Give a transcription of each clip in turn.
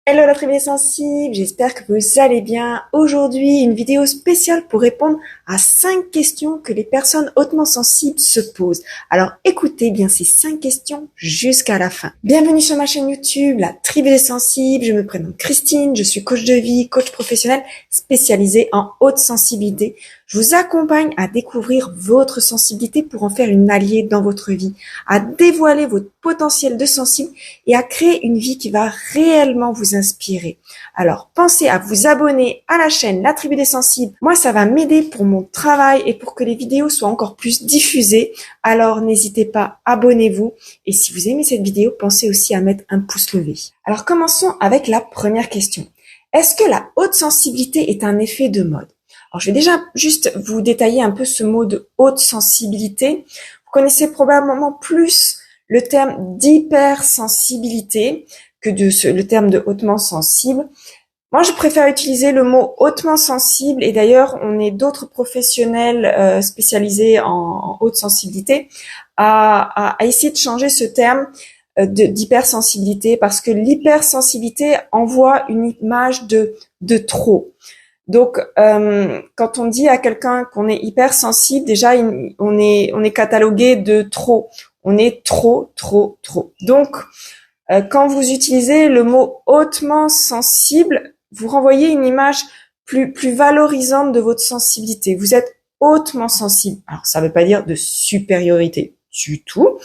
Hello la tribu des sensibles, j'espère que vous allez bien. Aujourd'hui, une vidéo spéciale pour répondre à 5 questions que les personnes hautement sensibles se posent. Alors écoutez bien ces 5 questions jusqu'à la fin. Bienvenue sur ma chaîne YouTube, la tribu des sensibles. Je me prénomme Christine, je suis coach de vie, coach professionnel spécialisé en haute sensibilité. Je vous accompagne à découvrir votre sensibilité pour en faire une alliée dans votre vie, à dévoiler votre potentiel de sensible et à créer une vie qui va réellement vous inspirer. Alors, pensez à vous abonner à la chaîne La Tribu des Sensibles. Moi, ça va m'aider pour mon travail et pour que les vidéos soient encore plus diffusées. Alors, n'hésitez pas, abonnez-vous. Et si vous aimez cette vidéo, pensez aussi à mettre un pouce levé. Alors, commençons avec la première question. Est-ce que la haute sensibilité est un effet de mode? Alors, je vais déjà juste vous détailler un peu ce mot de haute sensibilité. Vous connaissez probablement plus le terme d'hypersensibilité que le terme de hautement sensible. Moi, je préfère utiliser le mot hautement sensible, et d'ailleurs, on est d'autres professionnels spécialisés en haute sensibilité à essayer de changer ce terme d'hypersensibilité, parce que l'hypersensibilité envoie une image de trop. Donc, quand on dit à quelqu'un qu'on est hypersensible, déjà, on est catalogué de trop. On est trop. Donc, quand vous utilisez le mot hautement sensible, vous renvoyez une image plus valorisante de votre sensibilité. Vous êtes hautement sensible. Alors, ça ne veut pas dire de supériorité du tout.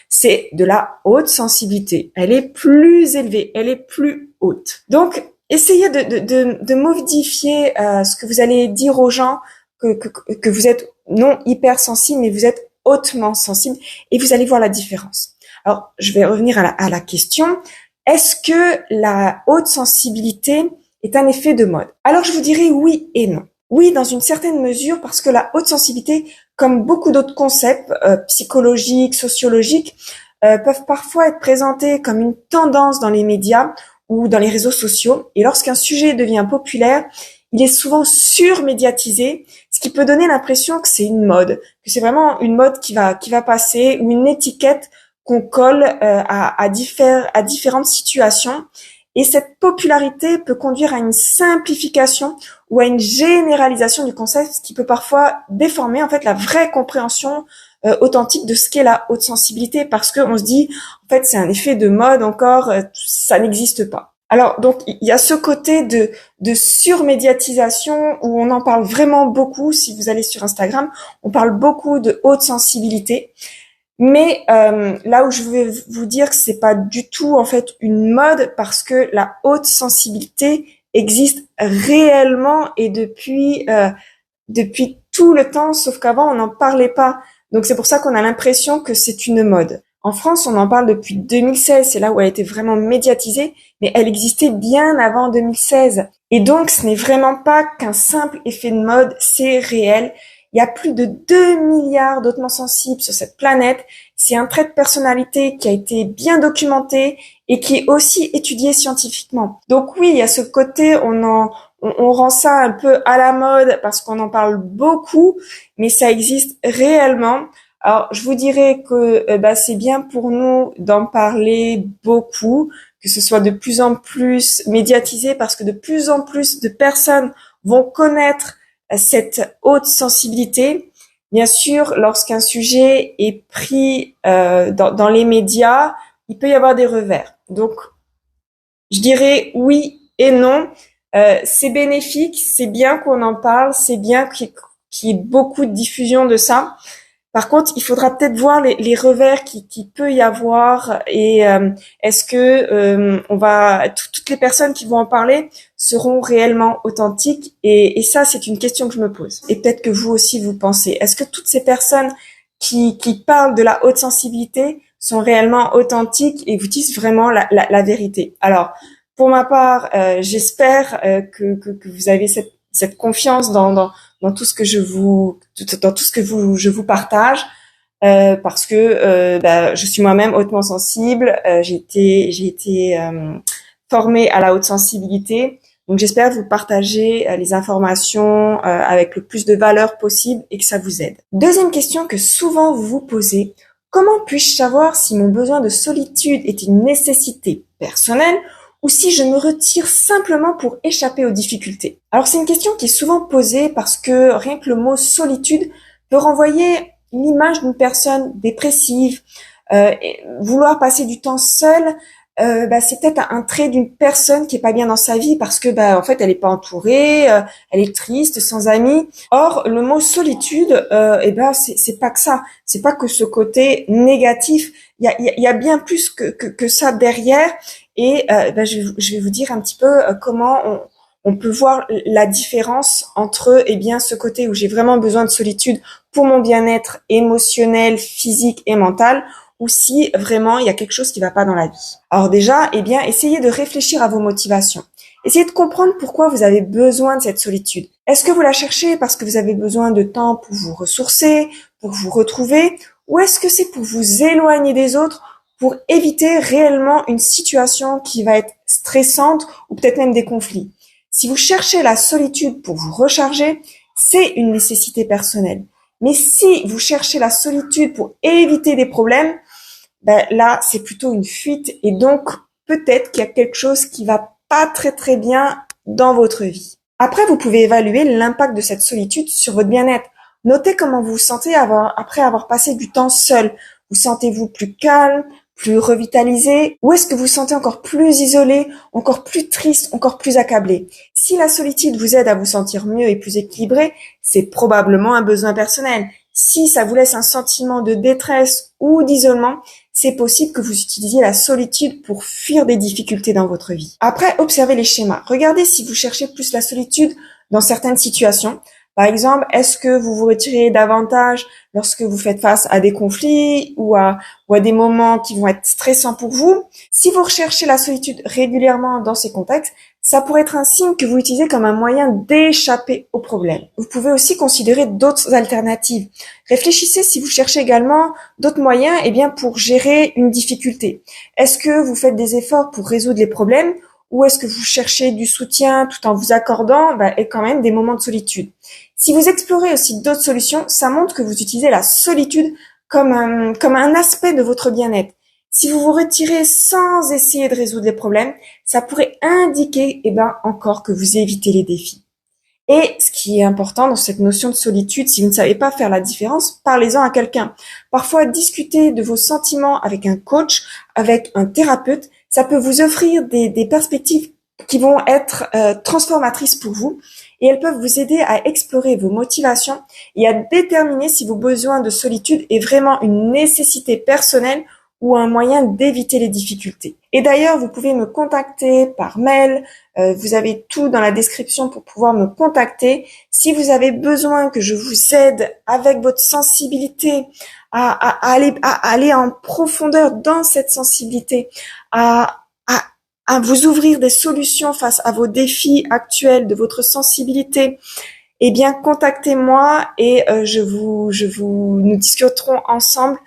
C'est de la haute sensibilité. Elle est plus élevée, elle est plus haute. Donc, essayez de modifier ce que vous allez dire aux gens, que vous êtes non hypersensible, mais vous êtes hautement sensible, et vous allez voir la différence. Alors, je vais revenir à la question. Est-ce que la haute sensibilité est un effet de mode? Alors, je vous dirais oui et non. Oui, dans une certaine mesure, parce que la haute sensibilité, comme beaucoup d'autres concepts psychologiques, sociologiques, peuvent parfois être présentés comme une tendance dans les médias ou dans les réseaux sociaux. Et lorsqu'un sujet devient populaire, il est souvent surmédiatisé, ce qui peut donner l'impression que c'est une mode, que c'est vraiment une mode qui va passer, ou une étiquette qu'on colle à différentes situations. Et cette popularité peut conduire à une simplification ou à une généralisation du concept, ce qui peut parfois déformer en fait la vraie compréhension authentique de ce qu'est la haute sensibilité, parce qu'on se dit en fait c'est un effet de mode, encore ça n'existe pas. Alors donc il y a ce côté de surmédiatisation où on en parle vraiment beaucoup. Si vous allez sur Instagram, on parle beaucoup de haute sensibilité. Mais là où je vais vous dire que c'est pas du tout en fait une mode, parce que la haute sensibilité existe réellement et depuis tout le temps, sauf qu'avant on n'en parlait pas. Donc c'est pour ça qu'on a l'impression que c'est une mode. En France, on en parle depuis 2016, c'est là où elle a été vraiment médiatisée, mais elle existait bien avant 2016. Et donc ce n'est vraiment pas qu'un simple effet de mode, c'est réel. Il y a plus de 2 milliards d'hautement sensibles sur cette planète. C'est un trait de personnalité qui a été bien documenté et qui est aussi étudié scientifiquement. Donc oui, il y a ce côté, on rend ça un peu à la mode parce qu'on en parle beaucoup, mais ça existe réellement. Alors, je vous dirais que c'est bien pour nous d'en parler beaucoup, que ce soit de plus en plus médiatisé, parce que de plus en plus de personnes vont connaître cette haute sensibilité. Bien sûr, lorsqu'un sujet est pris dans les médias, il peut y avoir des revers. Donc, je dirais oui et non. C'est bénéfique, c'est bien qu'on en parle, c'est bien qu'il y ait beaucoup de diffusion de ça. Par contre, il faudra peut-être voir les revers qui peut y avoir, et est-ce que toutes les personnes qui vont en parler seront réellement authentiques, et ça c'est une question que je me pose. Et peut-être que vous aussi vous pensez, est-ce que toutes ces personnes qui parlent de la haute sensibilité sont réellement authentiques et vous disent vraiment la vérité? Alors, pour ma part, j'espère que vous avez cette confiance dans tout ce que je vous partage, parce que je suis moi-même hautement sensible. J'ai été formée à la haute sensibilité, donc j'espère vous partager les informations avec le plus de valeur possible et que ça vous aide. Deuxième question que souvent vous vous posez: comment puis-je savoir si mon besoin de solitude est une nécessité personnelle ou si je me retire simplement pour échapper aux difficultés? Alors c'est une question qui est souvent posée parce que rien que le mot solitude peut renvoyer l'image d'une personne dépressive, et vouloir passer du temps seule. C'est peut-être un trait d'une personne qui est pas bien dans sa vie parce que en fait elle est pas entourée, elle est triste, sans amis. Or le mot solitude, c'est pas que ça, c'est pas que ce côté négatif. Il y a bien plus que ça derrière. Et je vais vous dire un petit peu comment on peut voir la différence entre ce côté où j'ai vraiment besoin de solitude pour mon bien-être émotionnel, physique et mental, ou si vraiment il y a quelque chose qui va pas dans la vie. Alors déjà, essayez de réfléchir à vos motivations. Essayez de comprendre pourquoi vous avez besoin de cette solitude. Est-ce que vous la cherchez parce que vous avez besoin de temps pour vous ressourcer, pour vous retrouver, ou est-ce que c'est pour vous éloigner des autres, pour éviter réellement une situation qui va être stressante ou peut-être même des conflits? Si vous cherchez la solitude pour vous recharger, c'est une nécessité personnelle. Mais si vous cherchez la solitude pour éviter des problèmes, là, c'est plutôt une fuite et donc peut-être qu'il y a quelque chose qui va pas très très bien dans votre vie. Après, vous pouvez évaluer l'impact de cette solitude sur votre bien-être. Notez comment vous vous sentez après avoir passé du temps seul. Vous sentez-vous plus calme, plus revitalisé, ou est-ce que vous vous sentez encore plus isolé, encore plus triste, encore plus accablé? Si la solitude vous aide à vous sentir mieux et plus équilibré, c'est probablement un besoin personnel. Si ça vous laisse un sentiment de détresse ou d'isolement, c'est possible que vous utilisiez la solitude pour fuir des difficultés dans votre vie. Après, observez les schémas. Regardez si vous cherchez plus la solitude dans certaines situations. Par exemple, est-ce que vous vous retirez davantage lorsque vous faites face à des conflits ou à des moments qui vont être stressants pour vous? Si vous recherchez la solitude régulièrement dans ces contextes, ça pourrait être un signe que vous utilisez comme un moyen d'échapper aux problèmes. Vous pouvez aussi considérer d'autres alternatives. Réfléchissez si vous cherchez également d'autres moyens pour gérer une difficulté. Est-ce que vous faites des efforts pour résoudre les problèmes ou est-ce que vous cherchez du soutien tout en vous accordant et quand même des moments de solitude? Si vous explorez aussi d'autres solutions, ça montre que vous utilisez la solitude comme un aspect de votre bien-être. Si vous vous retirez sans essayer de résoudre les problèmes, ça pourrait indiquer encore que vous évitez les défis. Et ce qui est important dans cette notion de solitude, si vous ne savez pas faire la différence, parlez-en à quelqu'un. Parfois, discuter de vos sentiments avec un coach, avec un thérapeute, ça peut vous offrir des perspectives qui vont être transformatrices pour vous et elles peuvent vous aider à explorer vos motivations et à déterminer si vos besoins de solitude est vraiment une nécessité personnelle ou un moyen d'éviter les difficultés. Et d'ailleurs, vous pouvez me contacter par mail, vous avez tout dans la description pour pouvoir me contacter. Si vous avez besoin que je vous aide avec votre sensibilité à aller en profondeur dans cette sensibilité, à vous ouvrir des solutions face à vos défis actuels de votre sensibilité, contactez-moi et nous discuterons ensemble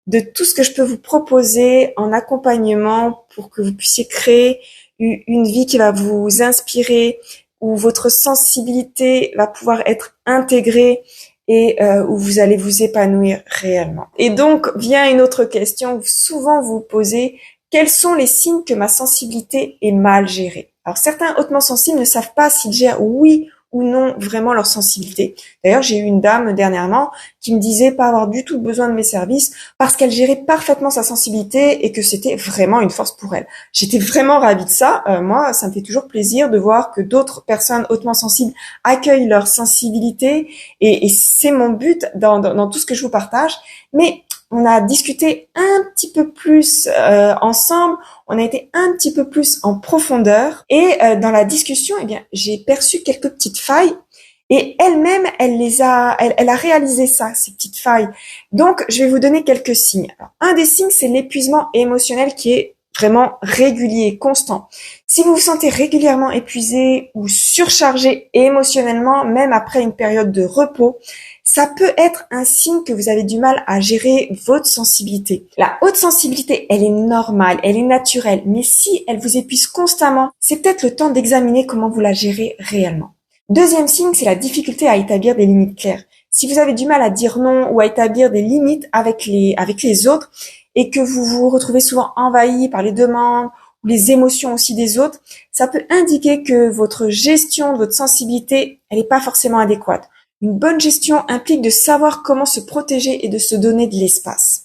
de tout ce que je peux vous proposer en accompagnement pour que vous puissiez créer une vie qui va vous inspirer, où votre sensibilité va pouvoir être intégrée et où vous allez vous épanouir réellement. Et donc, vient une autre question, souvent vous posez, quels sont les signes que ma sensibilité est mal gérée? Alors, certains hautement sensibles ne savent pas s'ils gèrent oui ou non vraiment leur sensibilité. D'ailleurs, j'ai eu une dame dernièrement qui me disait pas avoir du tout besoin de mes services parce qu'elle gérait parfaitement sa sensibilité et que c'était vraiment une force pour elle. J'étais vraiment ravie de ça. Moi, ça me fait toujours plaisir de voir que d'autres personnes hautement sensibles accueillent leur sensibilité et c'est mon but dans tout ce que je vous partage. Mais on a discuté un petit peu plus ensemble, on a été un petit peu plus en profondeur et dans la discussion, j'ai perçu quelques petites failles et elle-même, elle a réalisé ça, ces petites failles. Donc, je vais vous donner quelques signes. Alors, un des signes, c'est l'épuisement émotionnel qui est vraiment régulier, constant. Si vous vous sentez régulièrement épuisé ou surchargé émotionnellement, même après une période de repos, ça peut être un signe que vous avez du mal à gérer votre sensibilité. La haute sensibilité, elle est normale, elle est naturelle, mais si elle vous épuise constamment, c'est peut-être le temps d'examiner comment vous la gérez réellement. Deuxième signe, c'est la difficulté à établir des limites claires. Si vous avez du mal à dire non ou à établir des limites avec les autres et que vous vous retrouvez souvent envahi par les demandes ou les émotions aussi des autres, ça peut indiquer que votre gestion de votre sensibilité, elle n'est pas forcément adéquate. Une bonne gestion implique de savoir comment se protéger et de se donner de l'espace.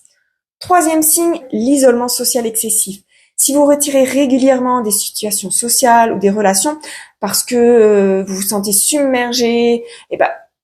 Troisième signe, l'isolement social excessif. Si vous retirez régulièrement des situations sociales ou des relations parce que vous vous sentez submergé,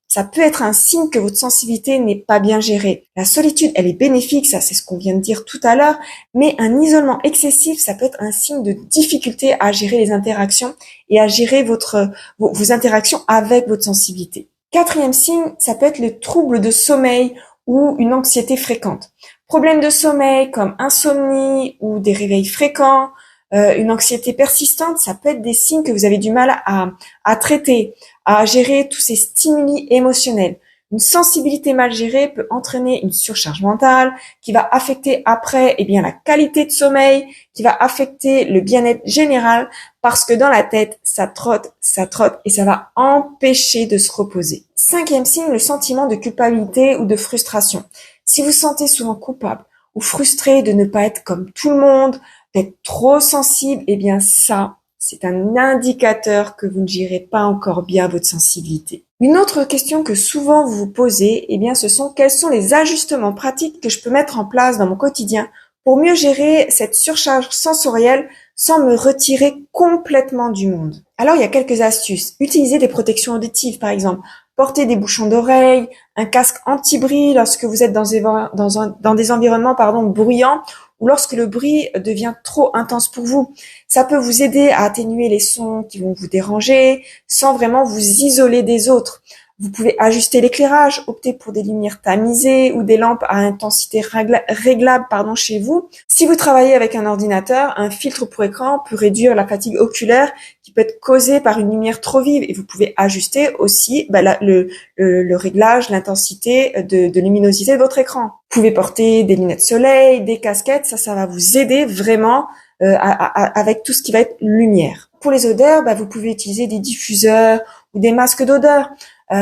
ça peut être un signe que votre sensibilité n'est pas bien gérée. La solitude, elle est bénéfique, ça c'est ce qu'on vient de dire tout à l'heure, mais un isolement excessif, ça peut être un signe de difficulté à gérer les interactions et à gérer vos interactions avec votre sensibilité. Quatrième signe, ça peut être le trouble de sommeil ou une anxiété fréquente. Problèmes de sommeil comme insomnie ou des réveils fréquents, une anxiété persistante, ça peut être des signes que vous avez du mal à traiter, à gérer tous ces stimuli émotionnels. Une sensibilité mal gérée peut entraîner une surcharge mentale qui va affecter après la qualité de sommeil, qui va affecter le bien-être général parce que dans la tête, ça trotte et ça va empêcher de se reposer. Cinquième signe, le sentiment de culpabilité ou de frustration. Si vous sentez souvent coupable ou frustré de ne pas être comme tout le monde, d'être trop sensible, ça, c'est un indicateur que vous ne gérez pas encore bien votre sensibilité. Une autre question que souvent vous vous posez, ce sont quels sont les ajustements pratiques que je peux mettre en place dans mon quotidien pour mieux gérer cette surcharge sensorielle sans me retirer complètement du monde. Alors, il y a quelques astuces. Utilisez des protections auditives, par exemple. Portez des bouchons d'oreilles, un casque anti-bruit lorsque vous êtes dans des environnements bruyants ou lorsque le bruit devient trop intense pour vous. Ça peut vous aider à atténuer les sons qui vont vous déranger sans vraiment vous isoler des autres. Vous pouvez ajuster l'éclairage, opter pour des lumières tamisées ou des lampes à intensité réglable chez vous. Si vous travaillez avec un ordinateur, un filtre pour écran peut réduire la fatigue oculaire qui peut être causée par une lumière trop vive et vous pouvez ajuster aussi le réglage, l'intensité de luminosité de votre écran. Vous pouvez porter des lunettes soleil, des casquettes, ça va vous aider vraiment avec tout ce qui va être lumière. Pour les odeurs, vous pouvez utiliser des diffuseurs ou des masques d'odeur.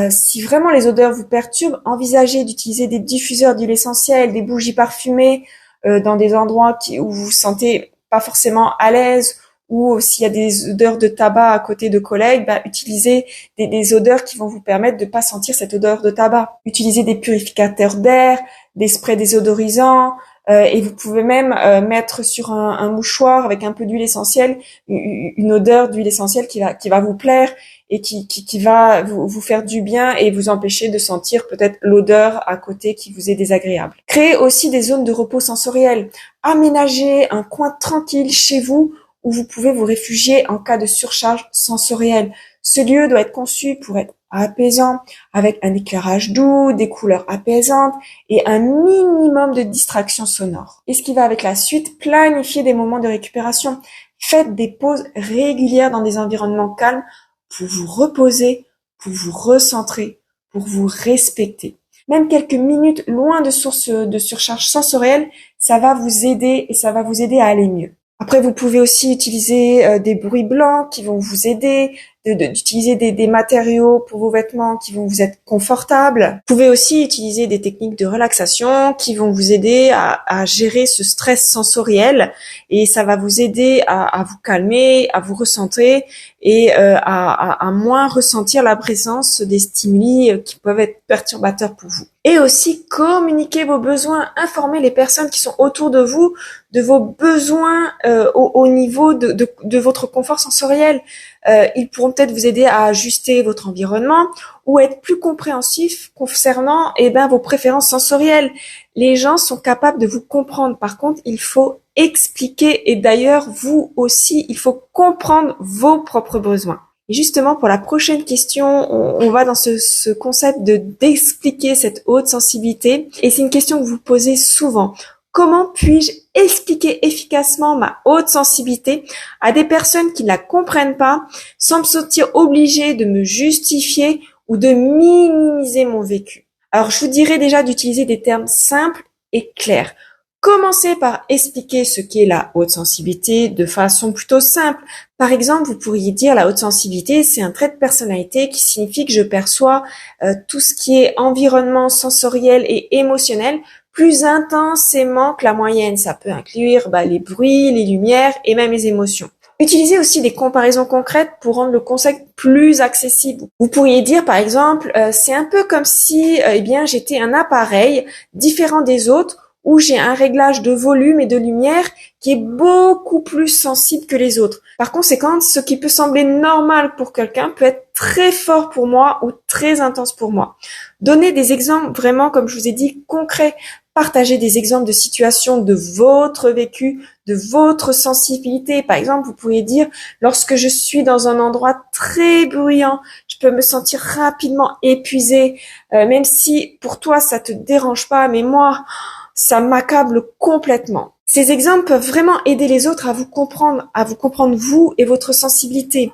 Si vraiment les odeurs vous perturbent, envisagez d'utiliser des diffuseurs d'huile essentielle, des bougies parfumées dans des endroits où vous vous sentez pas forcément à l'aise ou s'il y a des odeurs de tabac à côté de collègues, utilisez des odeurs qui vont vous permettre de pas sentir cette odeur de tabac. Utilisez des purificateurs d'air, des sprays désodorisants, et vous pouvez même mettre sur un mouchoir avec un peu d'huile essentielle une odeur d'huile essentielle qui va vous plaire et qui va vous faire du bien et vous empêcher de sentir peut-être l'odeur à côté qui vous est désagréable. Créez aussi des zones de repos sensoriel. Aménagez un coin tranquille chez vous où vous pouvez vous réfugier en cas de surcharge sensorielle. Ce lieu doit être conçu pour être apaisant, avec un éclairage doux, des couleurs apaisantes et un minimum de distraction sonore. Et ce qui va avec la suite, planifiez des moments de récupération. Faites des pauses régulières dans des environnements calmes pour vous reposer, pour vous recentrer, pour vous respecter. Même quelques minutes loin de sources de surcharge sensorielle, ça va vous aider et ça va vous aider à aller mieux. Après, vous pouvez aussi utiliser des bruits blancs qui vont vous aider, d'utiliser des matériaux pour vos vêtements qui vont vous être confortables. Vous pouvez aussi utiliser des techniques de relaxation qui vont vous aider à gérer ce stress sensoriel et ça va vous aider à vous calmer, à vous recentrer et à moins ressentir la présence des stimuli qui peuvent être perturbateurs pour vous. Et aussi communiquer vos besoins, informer les personnes qui sont autour de vous de vos besoins au niveau de votre confort sensoriel. Ils pourront peut-être vous aider à ajuster votre environnement ou être plus compréhensifs concernant vos préférences sensorielles. Les gens sont capables de vous comprendre. Par contre, il faut expliquer et d'ailleurs, vous aussi, il faut comprendre vos propres besoins. Et justement, pour la prochaine question, on va dans ce concept d'expliquer cette haute sensibilité. Et c'est une question que vous posez souvent. Comment puis-je expliquer efficacement ma haute sensibilité à des personnes qui ne la comprennent pas sans me sentir obligée de me justifier ou de minimiser mon vécu? Alors, je vous dirais déjà d'utiliser des termes simples et clairs. Commencez par expliquer ce qu'est la haute sensibilité de façon plutôt simple. Par exemple, vous pourriez dire la haute sensibilité, c'est un trait de personnalité qui signifie que je perçois tout ce qui est environnement sensoriel et émotionnel plus intensément que la moyenne. Ça peut inclure les bruits, les lumières et même les émotions. Utilisez aussi des comparaisons concrètes pour rendre le concept plus accessible. Vous pourriez dire par exemple, c'est un peu comme si j'étais un appareil différent des autres où j'ai un réglage de volume et de lumière qui est beaucoup plus sensible que les autres. Par conséquent, ce qui peut sembler normal pour quelqu'un peut être très fort pour moi ou très intense pour moi. Donnez des exemples vraiment, comme je vous ai dit, concrets. Partagez des exemples de situations de votre vécu, de votre sensibilité. Par exemple, vous pourriez dire, lorsque je suis dans un endroit très bruyant, je peux me sentir rapidement épuisée, même si pour toi ça te dérange pas, mais moi, ça m'accable complètement. Ces exemples peuvent vraiment aider les autres à vous comprendre vous et votre sensibilité.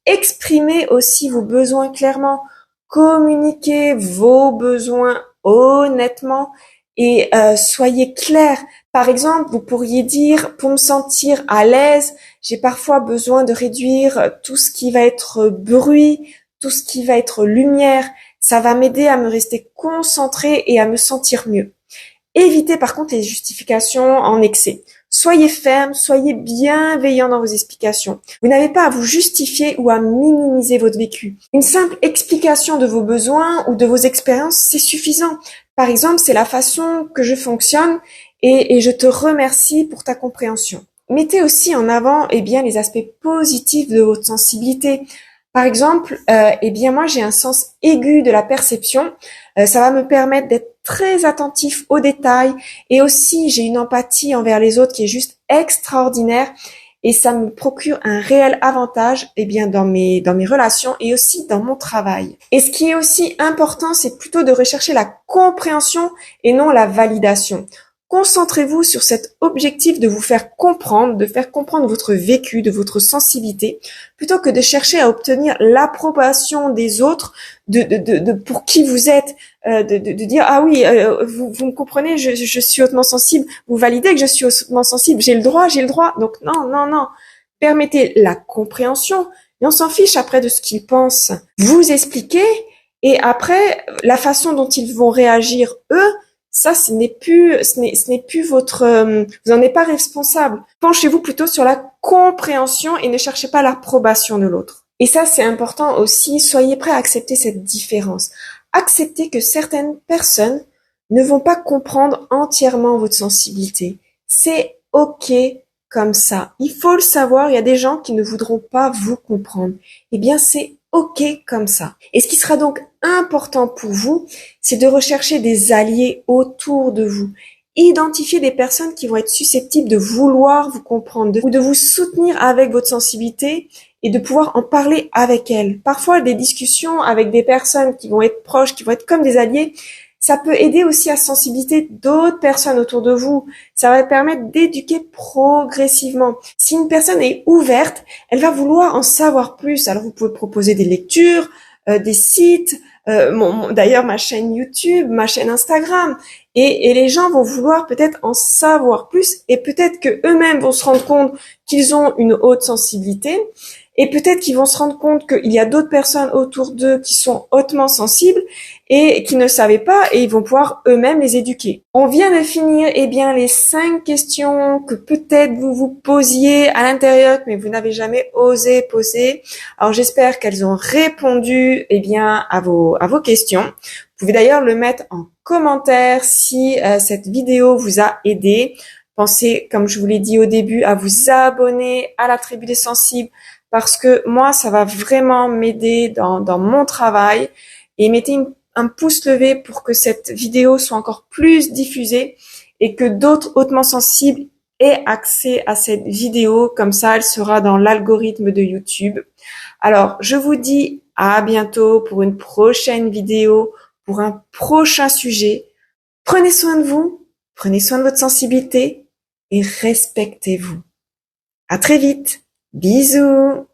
Exprimez aussi vos besoins clairement. Communiquez vos besoins honnêtement et soyez clair. Par exemple, vous pourriez dire, pour me sentir à l'aise, j'ai parfois besoin de réduire tout ce qui va être bruit, tout ce qui va être lumière. Ça va m'aider à me rester concentré et à me sentir mieux. Évitez par contre les justifications en excès. Soyez ferme, soyez bienveillant dans vos explications. Vous n'avez pas à vous justifier ou à minimiser votre vécu. Une simple explication de vos besoins ou de vos expériences, c'est suffisant. Par exemple, c'est la façon que je fonctionne et je te remercie pour ta compréhension. Mettez aussi en avant les aspects positifs de votre sensibilité. Par exemple, moi j'ai un sens aigu de la perception. Ça va me permettre d'être très attentif aux détails et aussi j'ai une empathie envers les autres qui est juste extraordinaire et ça me procure un réel avantage dans mes relations et aussi dans mon travail. Et ce qui est aussi important, c'est plutôt de rechercher la compréhension et non la validation. Concentrez-vous sur cet objectif de vous faire comprendre, de faire comprendre votre vécu, de votre sensibilité, plutôt que de chercher à obtenir l'approbation des autres de pour qui vous êtes, de dire ah oui, vous me comprenez, je suis hautement sensible, vous validez que je suis hautement sensible, j'ai le droit. Donc non. Permettez la compréhension, et on s'en fiche après de ce qu'ils pensent. Vous expliquez, et après, la façon dont ils vont réagir, eux, ça, ce n'est plus votre, vous n'en êtes pas responsable. Penchez-vous plutôt sur la compréhension et ne cherchez pas l'approbation de l'autre. Et ça, c'est important aussi. Soyez prêts à accepter cette différence. Acceptez que certaines personnes ne vont pas comprendre entièrement votre sensibilité. C'est OK comme ça. Il faut le savoir. Il y a des gens qui ne voudront pas vous comprendre. C'est OK comme ça. Et ce qui sera donc important pour vous, c'est de rechercher des alliés autour de vous. Identifier des personnes qui vont être susceptibles de vouloir vous comprendre ou de vous soutenir avec votre sensibilité et de pouvoir en parler avec elles. Parfois, des discussions avec des personnes qui vont être proches, qui vont être comme des alliés, ça peut aider aussi à sensibiliser d'autres personnes autour de vous. Ça va permettre d'éduquer progressivement. Si une personne est ouverte, elle va vouloir en savoir plus. Alors vous pouvez proposer des lectures, des sites, d'ailleurs ma chaîne YouTube, ma chaîne Instagram. Et les gens vont vouloir peut-être en savoir plus et peut-être que eux-mêmes vont se rendre compte qu'ils ont une haute sensibilité. Et peut-être qu'ils vont se rendre compte qu'il y a d'autres personnes autour d'eux qui sont hautement sensibles et qui ne savaient pas et ils vont pouvoir eux-mêmes les éduquer. On vient de finir les 5 questions que peut-être vous vous posiez à l'intérieur mais vous n'avez jamais osé poser. Alors j'espère qu'elles ont répondu à vos questions. Vous pouvez d'ailleurs le mettre en commentaire si cette vidéo vous a aidé. Pensez, comme je vous l'ai dit au début, à vous abonner à la Tribu des Sensibles parce que moi, ça va vraiment m'aider dans mon travail et mettez un pouce levé pour que cette vidéo soit encore plus diffusée et que d'autres hautement sensibles aient accès à cette vidéo. Comme ça, elle sera dans l'algorithme de YouTube. Alors, je vous dis à bientôt pour une prochaine vidéo, pour un prochain sujet. Prenez soin de vous, prenez soin de votre sensibilité et respectez-vous. À très vite. Bisous.